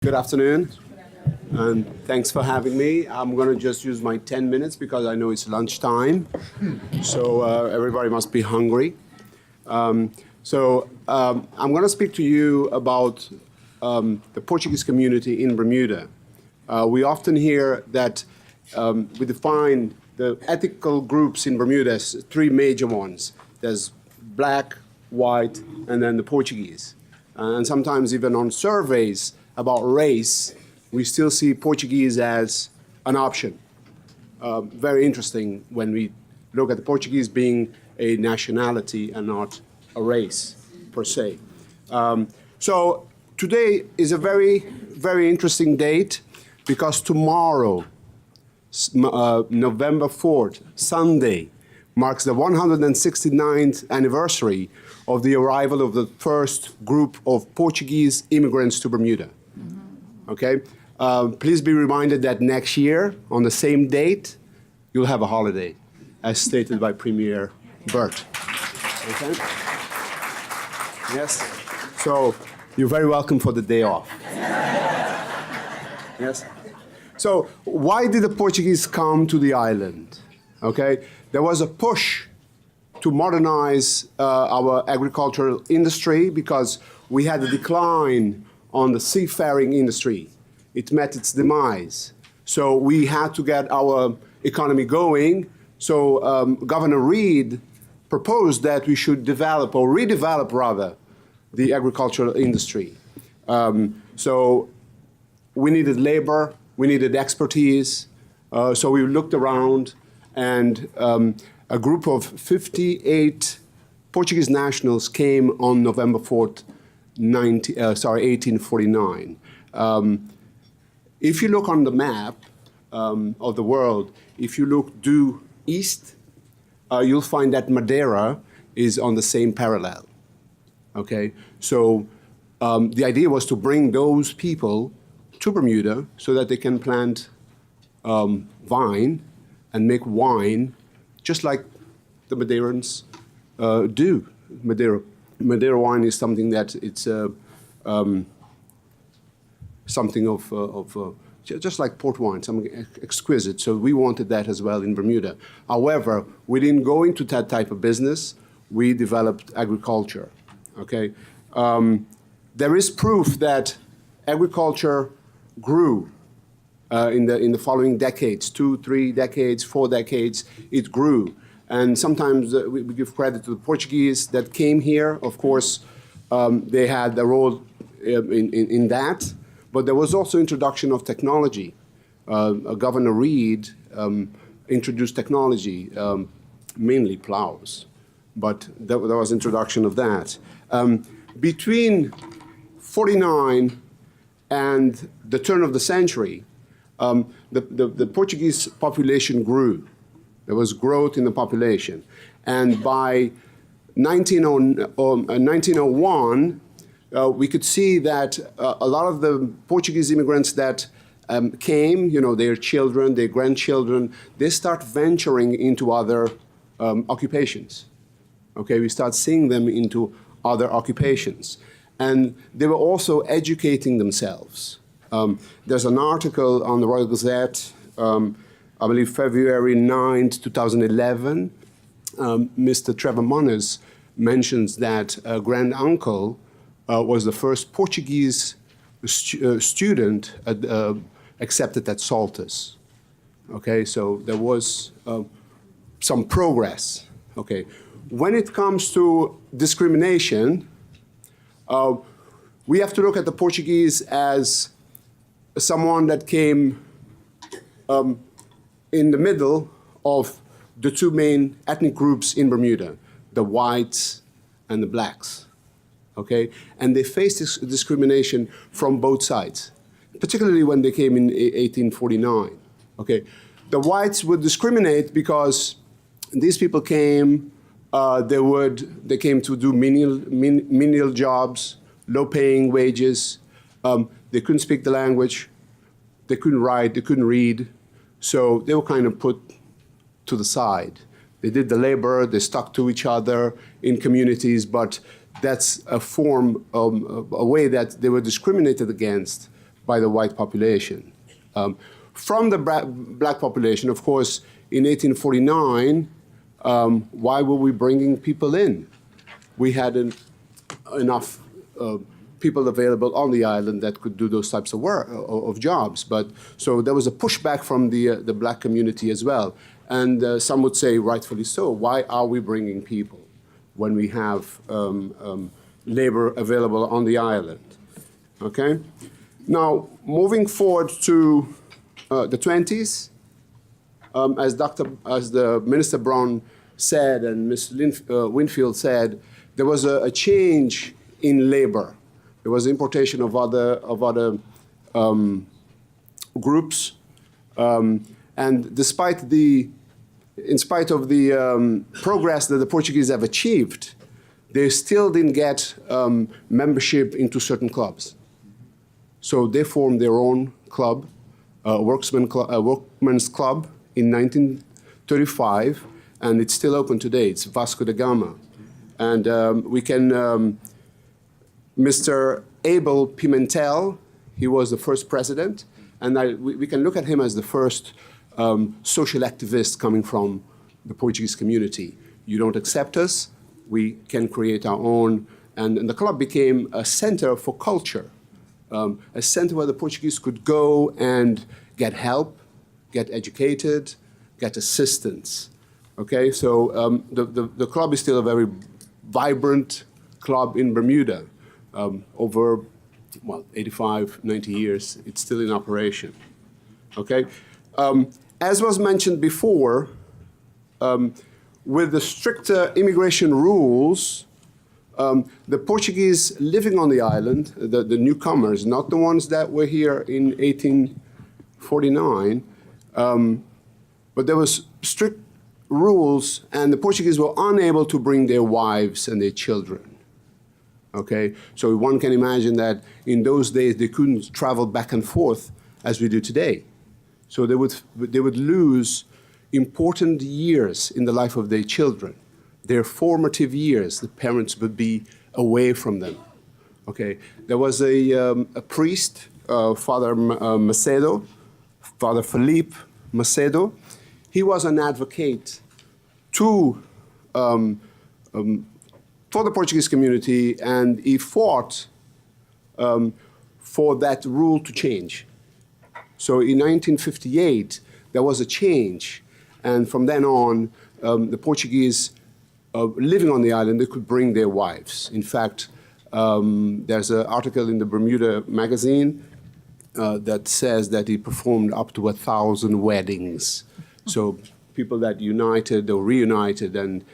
Good afternoon, and thanks for having me. I'm going to just use my 10 minutes because I know it's lunchtime, so everybody must be hungry. I'm going to speak to you about the Portuguese community in Bermuda. We often hear that we define the ethical groups in Bermuda as three major ones. There's black, white, and then the Portuguese. And sometimes even on surveys about race, we still see Portuguese as an option. Very interesting when we look at the Portuguese being a nationality and not a race per se. So today is a very, very interesting date because tomorrow, November 4th, Sunday, marks the 169th anniversary of the arrival of the first group of Portuguese immigrants to Bermuda. Okay? Please be reminded that next year, on the same date, you'll have a holiday, as stated by Premier Bert. Okay? Yes? So, you're very welcome for the day off. Yes? So, why did the Portuguese come to the island? Okay? There was a push to modernize our agricultural industry because we had a decline on the seafaring industry. It met its demise. So we had to get our economy going. So Governor Reid proposed that we should develop, or redevelop rather, the agricultural industry. So we needed labor, we needed expertise. So we looked around, and a group of 58 Portuguese nationals came on November 4th, 1849. If you look on the map of the world, if you look due east, you'll find that Madeira is on the same parallel. Okay, so the idea was to bring those people to Bermuda so that they can plant vine and make wine, just like the Madeirans do. Madeira wine is something that it's something of just like port wine, something exquisite. So we wanted that as well in Bermuda. However, we didn't go into that type of business. We developed agriculture. Okay, there is proof that agriculture grew in the following decades, 2, 3 decades, 4 decades. It grew. And sometimes we give credit to the Portuguese that came here. Of course, they had a role in that. But there was also introduction of technology. Governor Reid introduced technology, mainly plows. But there was introduction of that. Between 49 and the turn of the century, the Portuguese population grew. There was growth in the population. And by 1901, we could see that a lot of the Portuguese immigrants that came, you know, their children, their grandchildren, they start venturing into other occupations. Okay, we start seeing them into other occupations. And they were also educating themselves. There's an article on the Royal Gazette, I believe February 9th, 2011, Mr. Trevor Moniz mentions that a grand-uncle was the first Portuguese student accepted at Saltus. Okay, so there was some progress. Okay, when it comes to discrimination, we have to look at the Portuguese as someone that came in the middle of the two main ethnic groups in Bermuda, the whites and the blacks, okay? And they faced this discrimination from both sides, particularly when they came in 1849, okay? The whites would discriminate because these people came, they came to do menial jobs, low-paying wages. They couldn't speak the language. They couldn't write, they couldn't read. So they were kind of put to the side. They did the labor, they stuck to each other in communities, but that's a form, a way that they were discriminated against by the white population. From the black population, of course, in 1849, why were we bringing people in? We had enough people available on the island that could do those types of work, of jobs. But so there was a pushback from the black community as well. And some would say, rightfully so, why are we bringing people when we have labor available on the island? Okay? Now, moving forward to the 20s, as the Minister Brown said and Ms. Winfield said, there was a change in labor. There was importation of other groups, and in spite of the progress that the Portuguese have achieved, they still didn't get membership into certain clubs. So they formed their own club, Workmen's Club, in 1935, and it's still open today. It's Vasco da Gama. And we can, Mr. Abel Pimentel, he was the first president, and we can look at him as the first social activist coming from the Portuguese community. You don't accept us, we can create our own. And the club became a center for culture, a center where the Portuguese could go and get help, get educated, get assistance. Okay, so the club is still a very vibrant club in Bermuda. Over, well, 85, 90 years, it's still in operation. Okay, as was mentioned before, with the stricter immigration rules, the Portuguese living on the island, the newcomers, not the ones that were here in 1849, but there was strict rules, and the Portuguese were unable to bring their wives and their children. Okay, so one can imagine that in those days they couldn't travel back and forth as we do today. So they would lose important years in the life of their children. Their formative years, the parents would be away from them. Okay, there was a priest, Father Macedo, Father Felipe Macedo. He was an advocate for the Portuguese community, and he fought for that rule to change. So in 1958, there was a change, and from then on, the Portuguese living on the island, they could bring their wives. In fact, there's an article in the Bermuda magazine that says that he performed up to 1,000 weddings. So people that united or reunited, and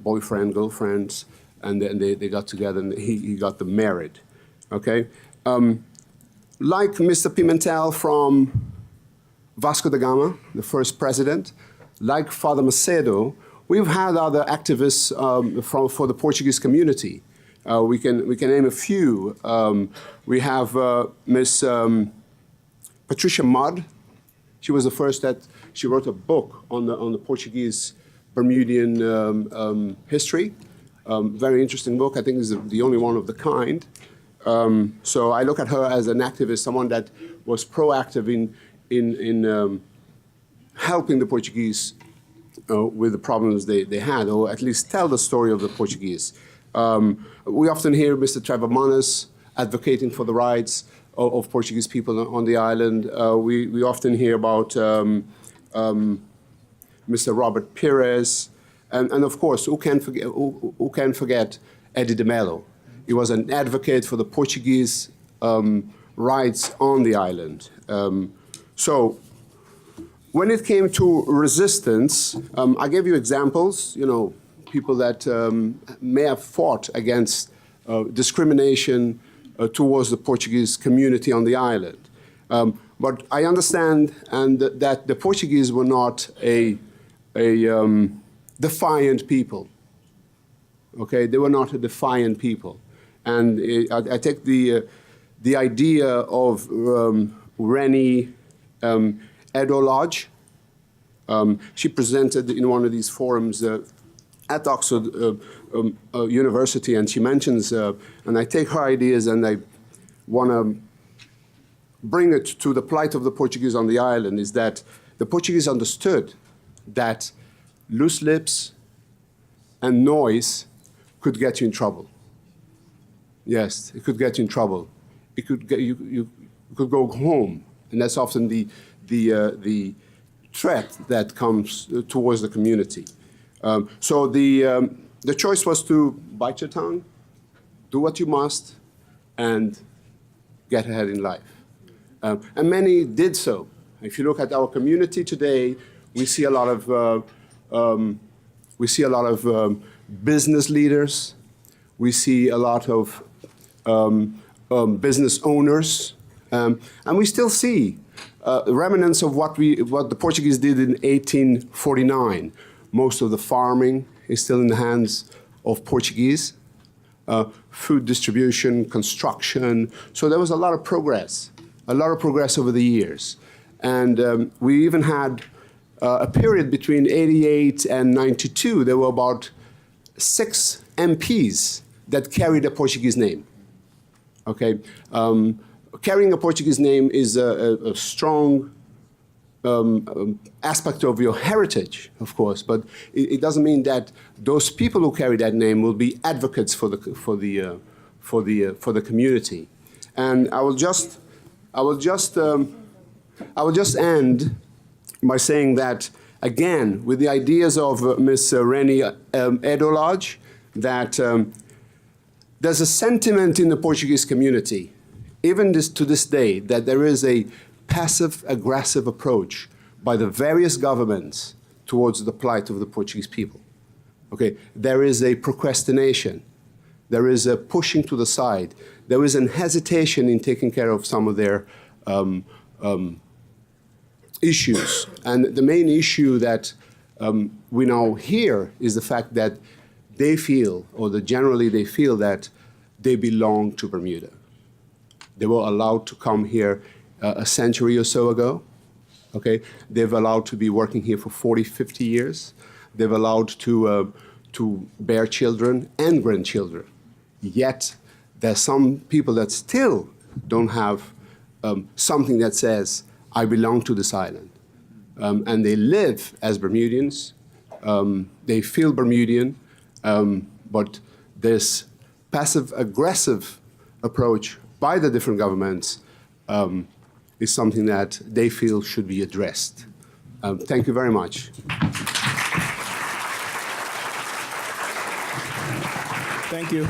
boyfriend, girlfriends, and then they got together and he got them married. Okay? Like Mr. Pimentel from Vasco da Gama, the first president, like Father Macedo, we've had other activists for the Portuguese community. We can name a few. We have Miss Patricia Mudd. She was the first that she wrote a book on the Portuguese Bermudian history. Very interesting book. I think it's the only one of the kind. So I look at her as an activist, someone that was proactive in helping the Portuguese with the problems they had, or at least tell the story of the Portuguese. We often hear Mr. Trevor Manas advocating for the rights of Portuguese people on the island. We often hear about Mr. Robert Pires, and of course, who can forget Eddie de Mello? He was an advocate for the Portuguese rights on the island. So when it came to resistance, I gave you examples, people that may have fought against discrimination towards the Portuguese community on the island. But I understand that the Portuguese were not a defiant people. Okay, they were not a defiant people. And I take the idea of Rennie Edo Lodge. She presented in one of these forums at Oxford University, and she mentions, and I take her ideas and I want to bring it to the plight of the Portuguese on the island is that the Portuguese understood that loose lips and noise could get you in trouble. Yes, it could get you in trouble. It could get you could go home, and that's often the threat that comes towards the community. So the choice was to bite your tongue, do what you must, and get ahead in life. And many did so. If you look at our community today, we see a lot of business leaders. We see a lot of business owners, and we still see remnants of what the Portuguese did in 1849. Most of the farming is still in the hands of Portuguese. Food distribution, construction. So there was a lot of progress over the years. And we even had a period between 88 and 92. There were about 6 MPs that carried a Portuguese name. Okay, carrying a Portuguese name is a strong aspect of your heritage, of course, but it doesn't mean that those people who carry that name will be advocates for the community. And I will just end by saying that again with the ideas of Ms. Reni Edolage, that there's a sentiment in the Portuguese community, even to this day, that there is a passive-aggressive approach by the various governments towards the plight of the Portuguese people. Okay, there is a procrastination. There is a pushing to the side. There is an hesitation in taking care of some of their issues. And the main issue that we now hear is the fact that they feel, or generally they feel, that they belong to Bermuda. They were allowed to come here a century or so ago. Okay, they've allowed to be working here for 40, 50 years. They've allowed to bear children and grandchildren. Yet there's some people that still don't have something that says, I belong to this island. And they live as Bermudians. They feel Bermudian, but this passive-aggressive approach by the different governments is something that they feel should be addressed. Thank you very much. Thank you.